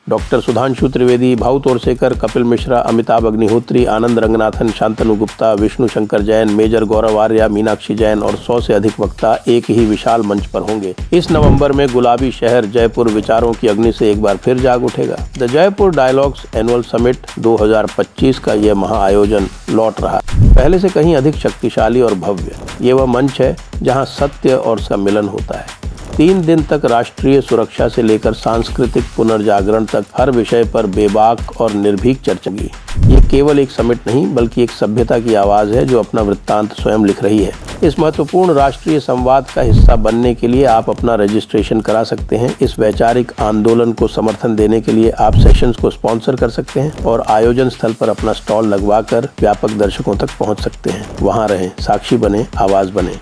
Doctor Sudhanshu Trivedi, Bhau Torsekar, Kapil Mishra, Amitabh Agnihotri, आनंद Ranganathan, Shantanu Gupta, Vishnu Shankar Jain, major गौरव आर्या, मीनाक्षी जैन और 100 से अधिक वक्ता एक ही विशाल मंच पर होंगे। इस नवंबर में गुलाबी शहर जयपुर विचारों की अग्नि से एक बार फिर जाग उठेगा। The Jaipur dialogues annual summit 2025 का यह महाआयोजन लौट रहा है, पहले से कहीं अधिक शक्तिशाली और भव्य। ये वह मंच है जहां सत्य और उसका मिलन होता है। 3 दिन तक राष्ट्रीय सुरक्षा से लेकर सांस्कृतिक पुनर्जागरण तक हर विषय पर बेबाक और निर्भीक चर्चा की। ये केवल एक समिट नहीं बल्कि एक सभ्यता की आवाज है जो अपना वृत्तांत स्वयं लिख रही है। इस महत्वपूर्ण राष्ट्रीय संवाद का हिस्सा बनने के लिए आप अपना रजिस्ट्रेशन करा सकते हैं। इस वैचारिक आंदोलन को समर्थन देने के लिए आप सेशंस को स्पॉन्सर कर सकते हैं और आयोजन स्थल पर अपना स्टॉल लगवाकर व्यापक दर्शकों तक पहुंच सकते हैं। वहां रहें, साक्षी बने, आवाज बने।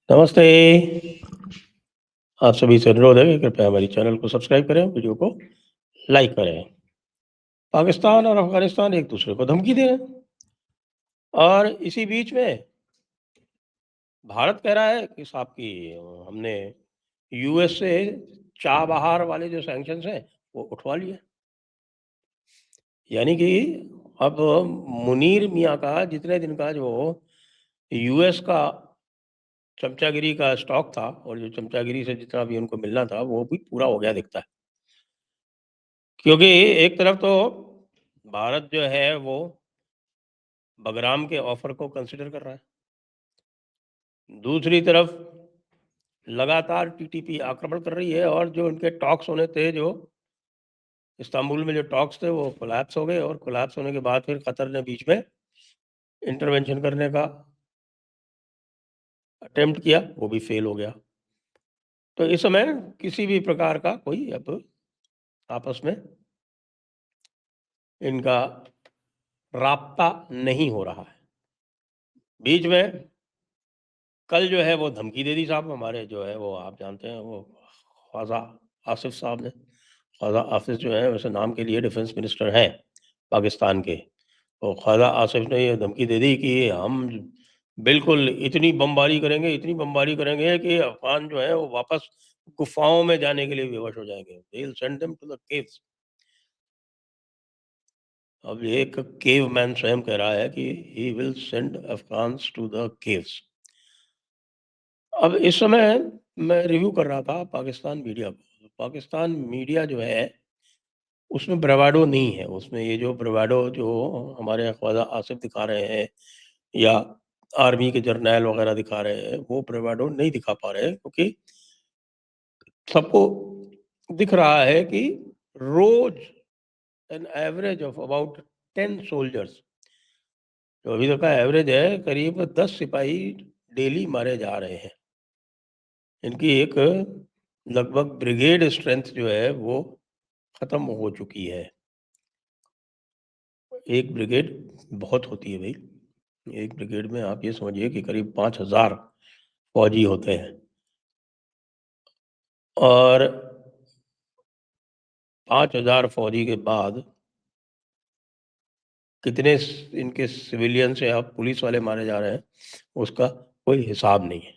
नमस्ते। आप सभी से अनुरोध है कि कृपया हमारी चैनल को सब्सक्राइब करें, वीडियो को लाइक करें। पाकिस्तान और अफगानिस्तान एक दूसरे को धमकी दे रहे हैं और इसी बीच में भारत कह रहा है कि साहब की हमने यूएस से चाबहार वाले जो सैंक्शंस हैं वो उठवा लिए। यानी कि अब मुनीर मियाँ का जितने दिन का जो यूएस का चमचागिरी का स्टॉक था और जो चमचागिरी से जितना भी उनको मिलना था वो भी पूरा हो गया दिखता है। क्योंकि एक तरफ तो भारत जो है वो बगराम के ऑफर को कंसिडर कर रहा है, दूसरी तरफ लगातार टीटीपी आक्रमण कर रही है और जो उनके टॉक्स होने थे, जो इस्तांबुल में जो टॉक्स थे वो कोलैप्स हो गए और कोलैप्स होने के बाद फिर कतर ने बीच में इंटरवेंशन करने का अटेम्प्ट किया, वो भी फेल हो गया। तो इस समय किसी भी प्रकार का कोई अब आपस में इनका राब्ता नहीं हो रहा है। बीच में कल जो है वो धमकी दे दी साहब, हमारे जो है वो आप जानते हैं वो ख्वाजा आसिफ साहब ने। ख्वाजा आसिफ जो है वैसे नाम के लिए डिफेंस मिनिस्टर हैं पाकिस्तान के, तो ख्वाजा आसिफ ने ये धमकी दे दी कि हम बिल्कुल इतनी बमबारी करेंगे कि अफगान जो है वो वापस गुफाओं में जाने के लिए विवश हो जाएंगे। They will send them to the caves. अब एक केव मैन स्वयं कह रहा है कि he will send Afghans to the caves. अब इस समय मैं रिव्यू कर रहा था पाकिस्तान मीडिया को। पाकिस्तान मीडिया जो है उसमें ब्रावाडो नहीं है, उसमें ये जो ब्रावाडो जो हमारे ख्वाजा आसिफ दिखा रहे हैं या आर्मी के जर्नैल वगैरह दिखा रहे हैं, वो ब्रावाडो नहीं दिखा पा रहे हैं क्योंकि सबको दिख रहा है कि रोज an average of about 10 soldiers, जो अभी तक का एवरेज है करीब 10 सिपाही डेली मारे जा रहे हैं। इनकी एक लगभग ब्रिगेड स्ट्रेंथ जो है वो खत्म हो चुकी है। एक ब्रिगेड बहुत होती है भाई, एक ब्रिगेड में आप ये समझिए कि करीब 5000 फौजी होते हैं और 5000 फौजी के बाद कितने इनके सिविलियंस या पुलिस वाले मारे जा रहे हैं उसका कोई हिसाब नहीं है।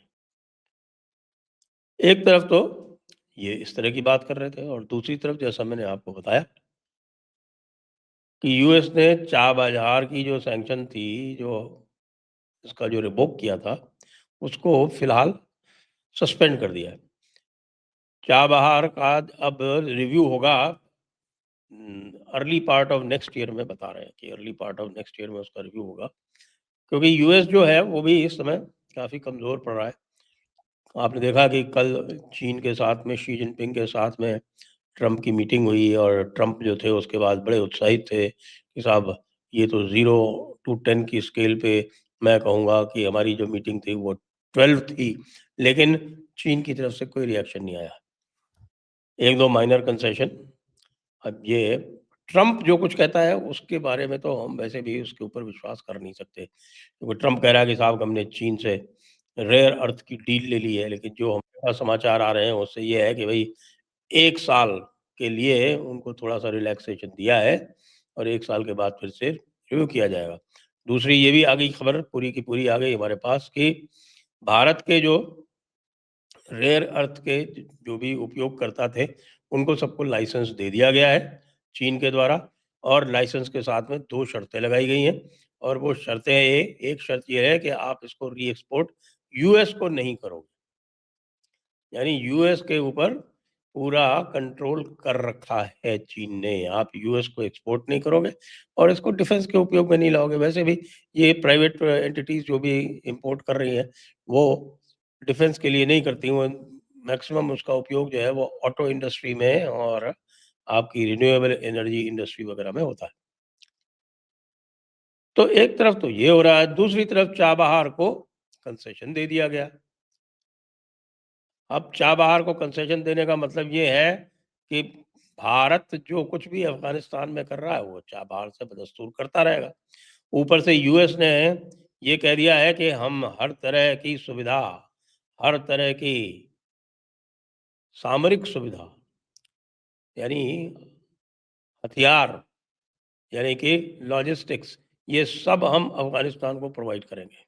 एक तरफ तो ये इस तरह की बात कर रहे थे और दूसरी तरफ जैसा मैंने आपको बताया कि यूएस ने चाबहार की जो सैंक्शन थी, जो इसका जो रिवोक किया था, उसको फिलहाल सस्पेंड कर दिया है। चाबहार का अब रिव्यू होगा early part of next year में, बता रहे हैं कि early part of next year में उसका रिव्यू होगा, क्योंकि यूएस जो है वो भी इस समय काफ़ी कमज़ोर पड़ रहा है। आपने देखा कि कल चीन के साथ में, शी जिनपिंग के साथ में ट्रंप की मीटिंग हुई और ट्रंप जो थे उसके बाद बड़े उत्साहित थे कि साहब ये तो 0 to 10 की स्केल पे मैं कहूँगा कि हमारी जो मीटिंग थी वो 12 थी, लेकिन चीन की तरफ से कोई रिएक्शन नहीं आया। 1-2 माइनर कंसेशन। अब ये ट्रंप जो कुछ कहता है उसके बारे में तो हम वैसे भी उसके ऊपर विश्वास कर नहीं सकते, क्योंकि ट्रंप कह रहा है कि साहब हमने चीन से रेयर अर्थ की डील ले ली है, लेकिन जो हमारे पास समाचार आ रहे हैं उससे ये है कि भाई 1 साल के लिए उनको थोड़ा-सा रिलैक्सेशन दिया है और 1 साल के बाद फिर से रिव्यू किया जाएगा। दूसरी ये भी आ गई खबर, पूरी की पूरी आ गई हमारे पास कि भारत के जो रेयर अर्थ के जो भी उपयोगकर्ता थे, उनको सबको लाइसेंस दे दिया गया है चीन के द्वारा, और लाइसेंस के साथ में 2 शर्तें लगाई गई हैं, और वो शर्तें एक शर्त ये है कि आप इसको री-एक्सपोर्ट यूएस को नहीं करोगे। यानी यूएस के ऊपर पूरा कंट्रोल कर रखा है चीन ने। आप यूएस को एक्सपोर्ट नहीं करोगे और इसको डिफेंस के उपयोग में नहीं लाओगे। वैसे भी ये प्राइवेट एंटिटीज जो भी इंपोर्ट कर रही हैं, वो डिफेंस के लिए नहीं करती। वो मैक्सिमम उसका उपयोग जो है वो ऑटो इंडस्ट्री में और आपकी रिन्यूएबल एनर्जी इंडस्ट्री वगैरह में होता है। तो एक तरफ तो ये हो रहा है, दूसरी तरफ चाबहार को कंसेशन दे दिया गया। अब चाबहार को कंसेशन देने का मतलब ये है कि भारत जो कुछ भी अफ़गानिस्तान में कर रहा है, वो चाबहार से बदस्तूर करता रहेगा। ऊपर से यूएस ने ये कह दिया है कि हम हर तरह की सुविधा, हर तरह की सामरिक सुविधा, यानी हथियार, यानी कि लॉजिस्टिक्स, ये सब हम अफ़गानिस्तान को प्रोवाइड करेंगे।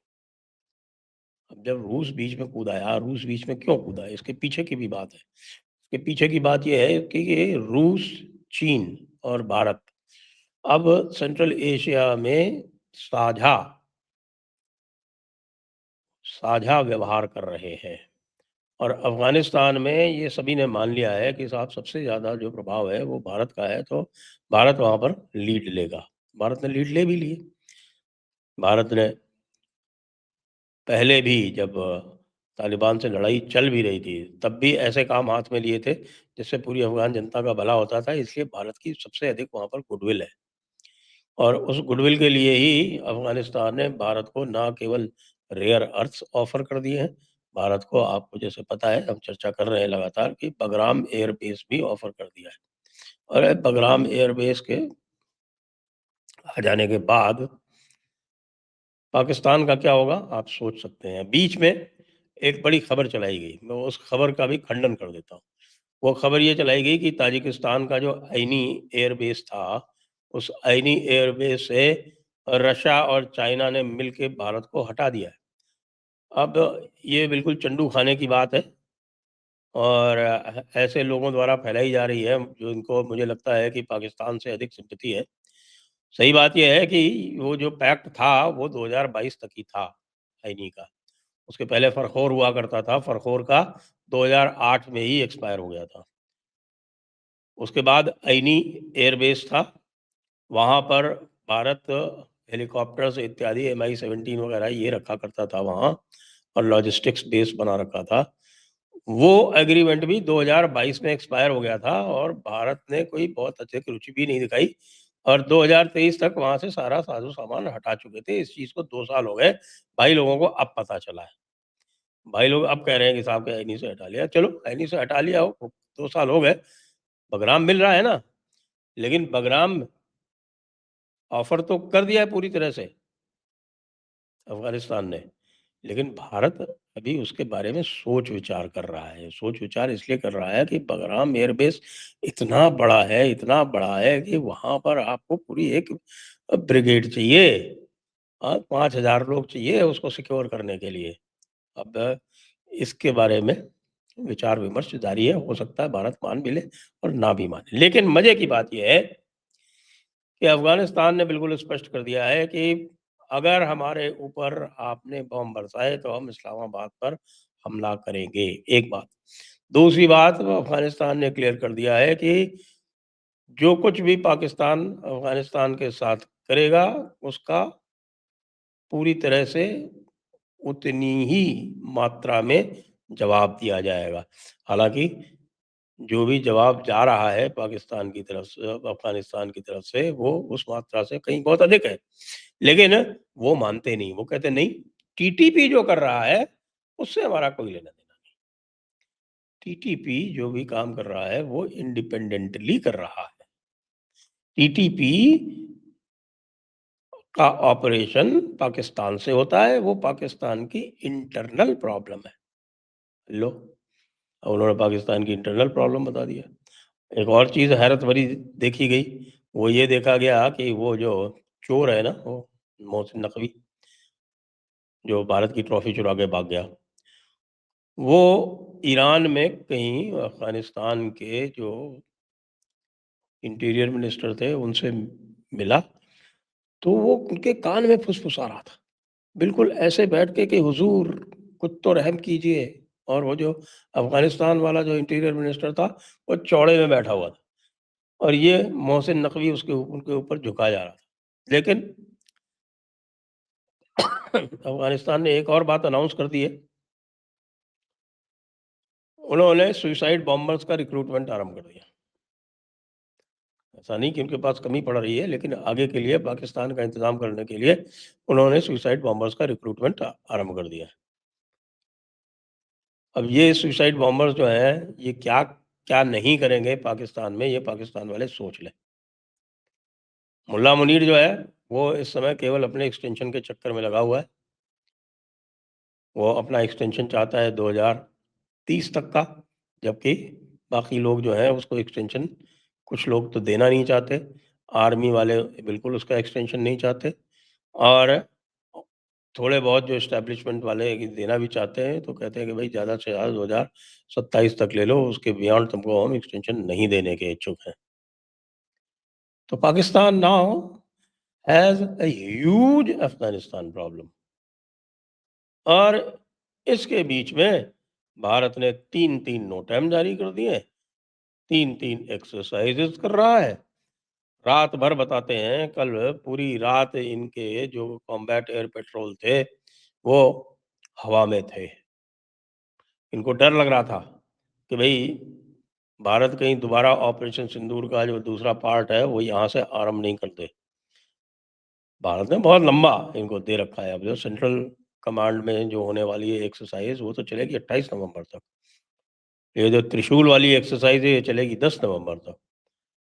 अब जब रूस बीच में कूदा है, रूस बीच में क्यों कूदा है? इसके पीछे की भी बात है। इसके पीछे की बात ये है कि ये रूस, चीन और भारत अब सेंट्रल एशिया में साझा साझा व्यवहार कर रहे हैं, और अफ़गानिस्तान में ये सभी ने मान लिया है कि साहब सबसे ज़्यादा जो प्रभाव है वो भारत का है, तो भारत वहाँ पर लीड लेगा। भारत ने लीड ले भी ली। भारत ने पहले भी जब तालिबान से लड़ाई चल भी रही थी, तब भी ऐसे काम हाथ में लिए थे, जिससे पूरी अफ़गान जनता का भला होता था, इसलिए भारत की सबसे अधिक वहाँ पर गुडविल है। और उस गुडविल के लिए ही अफ़गानिस्तान ने भारत को ना केवल रेयर अर्थ्स ऑफ़र कर दिए हैं, भारत को आपको जैसे पता है, हम चर्चा कर रहे हैं लगातार, कि बगराम एयर बेस भी ऑफ़र कर दिया है। और बगराम एयर बेस के आ जाने के बाद पाकिस्तान का क्या होगा, आप सोच सकते हैं। बीच में एक बड़ी खबर चलाई गई, मैं उस खबर का भी खंडन कर देता हूँ। वो खबर ये चलाई गई कि ताजिकिस्तान का जो आइनी एयरबेस था, उस आइनी एयरबेस से रशिया और चाइना ने मिलके भारत को हटा दिया है। अब ये बिल्कुल चंडू खाने की बात है, और ऐसे लोगों द्वारा फैलाई जा रही है, जो इनको मुझे लगता है कि पाकिस्तान से अधिक सिम्पैथी है। सही बात ये है कि वो जो पैक्ट था, वो 2022 तक ही था, आईनी का। उसके पहले फरखोर हुआ करता था, फरखोर का 2008 में ही एक्सपायर हो गया था। उसके बाद आईनी एयरबेस था, वहाँ पर भारत हेलीकॉप्टर्स इत्यादि Mi-17 वगैरह ये रखा करता था वहाँ, और लॉजिस्टिक्स बेस बना रखा था। वो एग्रीमेंट भी 2022 में एक्सपायर हो गया था, और भारत ने कोई बहुत अधिक रुचि भी नहीं दिखाई, और 2023 तक वहाँ से सारा साजो-सामान हटा चुके थे। इस चीज़ को 2 साल हो गए, भाई लोगों को अब पता चला है। भाई लोग अब कह रहे हैं कि साहब के ऐनी से हटा लिया। चलो ऐनी से हटा लिया हो, 2 साल हो गए, बगराम मिल रहा है ना, लेकिन बगराम ऑफ़र तो कर दिया है पूरी तरह से अफ़गानिस्तान ने, लेकिन भारत अभी उसके बारे में सोच-विचार कर रहा है। सोच-विचार इसलिए कर रहा है कि बगराम एयरबेस इतना बड़ा है कि वहाँ पर आपको पूरी एक ब्रिगेड चाहिए। 5,000 लोग चाहिए उसको सिक्योर करने के लिए। अब इसके बारे में विचार-विमर्श जारी है, हो सकता है भारत मान भी ले और ना भी माने। लेकिन मज़े की बात ये है कि अफ़गानिस्तान ने बिल्कुल स्पष्ट कर दिया है कि अगर हमारे ऊपर आपने बम बरसाए तो हम इस्लामाबाद पर हमला करेंगे, एक बात। दूसरी बात, अफ़गानिस्तान ने क्लियर कर दिया है कि जो कुछ भी पाकिस्तान अफ़गानिस्तान के साथ करेगा, उसका पूरी तरह से उतनी ही मात्रा में जवाब दिया जाएगा। हालाँकि जो भी जवाब जा रहा है पाकिस्तान की तरफ से, अफ़गानिस्तान की तरफ से, वो उस मात्रा से कहीं बहुत अधिक है। लेकिन वो मानते नहीं, वो कहते नहीं, टीटीपी जो कर रहा है, उससे हमारा कोई लेना-देना नहीं। टीटीपी जो भी काम कर रहा है, वो इंडिपेंडेंटली कर रहा है। टीटीपी का ऑपरेशन पाकिस्तान से होता है, वो पाकिस्तान की इंटरनल प्रॉब्लम है। लो, अब उन्होंने पाकिस्तान की इंटरनल प्रॉब्लम बता दिया। एक और चीज़ हैरत भरी देखी गई, वो ये देखा गया कि वो जो चोर है ना, वो मोहसिन नकवी, जो भारत की ट्रॉफ़ी चुरा के भाग गया। वो ईरान में कहीं अफ़गानिस्तान के जो इंटीरियर मिनिस्टर थे उनसे मिला, तो वो उनके कान में फुसफुसा रहा था। बिल्कुल ऐसे बैठ के कि हुज़ूर कुछ तो रहम कीजिए। और वो जो अफ़गानिस्तान वाला जो इंटीरियर मिनिस्टर था, वो चौड़े में बैठा हुआ था और ये मोहसिन नकवी उनके ऊपर झुका जा रहा था। लेकिन अफ़गानिस्तान ने एक और बात अनाउंस कर दी है। उन्होंने सुसाइड बॉम्बर्स का रिक्रूटमेंट आरंभ कर दिया। ऐसा नहीं कि उनके पास कमी पड़ रही है, लेकिन आगे के लिए पाकिस्तान का इंतज़ाम करने के लिए उन्होंने सुसाइड बॉम्बर्स का रिक्रूटमेंट आरंभ कर दिया है। अब ये सुसाइड बॉम्बर्स जो हैं, ये क्या क्या नहीं करेंगे पाकिस्तान में, ये पाकिस्तान वाले सोच लें। मुल्ला मुनीर जो है, वो इस समय केवल अपने एक्सटेंशन के चक्कर में लगा हुआ है। वो अपना एक्सटेंशन चाहता है 2030 तक का, जबकि बाकी लोग जो हैं उसको एक्सटेंशन, कुछ लोग तो देना नहीं चाहते। आर्मी वाले बिल्कुल उसका एक्सटेंशन नहीं चाहते और थोड़े बहुत जो एस्टैब्लिशमेंट वाले देना भी चाहते हैं, तो कहते हैं कि भाई ज़्यादा से ज़्यादा 2027 तक ले लो, उसके बियॉन्ड तुमको हम एक्सटेंशन नहीं देने के इच्छुक हैं। तो Pakistan now has a huge Afghanistan problem. और इसके बीच में भारत ने 3-3 नोटैम जारी कर दिए, 3-3 एक्सरसाइज़ेज़ कर रहा है। रात भर बताते हैं, कल पूरी रात इनके जो कॉम्बैट एयर पेट्रोल थे, वो हवा में थे। इनको डर लग रहा था कि भई भारत कहीं दोबारा ऑपरेशन सिंदूर का जो दूसरा पार्ट है, वो यहाँ से आरंभ नहीं कर दे। भारत ने बहुत लंबा इनको दे रखा है। अब जो सेंट्रल कमांड में जो होने वाली है एक्सरसाइज़, वो तो चलेगी 28 नवंबर तक। ये जो त्रिशूल वाली एक्सरसाइज़ है, ये चलेगी 10 नवंबर तक।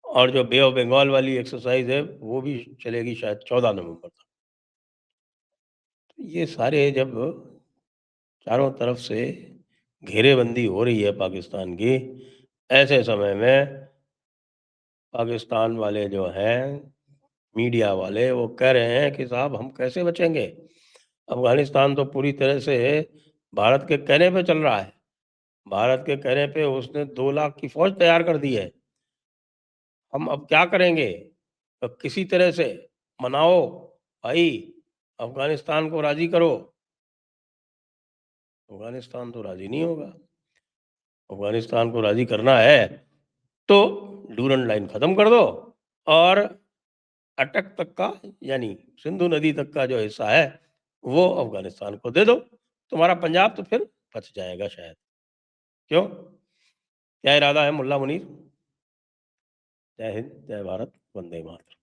और जो बे ऑफ बंगाल वाली एक्सरसाइज़ है, वो भी चलेगी शायद 14 नवंबर तक। ये सारे जब चारों तरफ से घेरेबंदी हो रही है पाकिस्तान की, ऐसे समय में पाकिस्तान वाले जो हैं, मीडिया वाले, वो कह रहे हैं कि साहब हम कैसे बचेंगे? अफ़गानिस्तान तो पूरी तरह से भारत के कहने पे चल रहा है। भारत के कहने पे उसने 2 लाख की फ़ौज तैयार कर दी है। हम अब क्या करेंगे? तो किसी तरह से मनाओ भाई, अफ़गानिस्तान को राज़ी करो। अफ़गानिस्तान तो राज़ी नहीं होगा। अफ़गानिस्तान को राज़ी करना है, तो डूरंड लाइन ख़त्म कर दो और अटक तक का, यानी सिंधु नदी तक का जो हिस्सा है, वो अफ़गानिस्तान को दे दो। तुम्हारा पंजाब तो फिर बच जाएगा शायद। क्यों? क्या इरादा है मुल्ला मुनीर? जय हिंद, जय भारत, वंदे मातरम।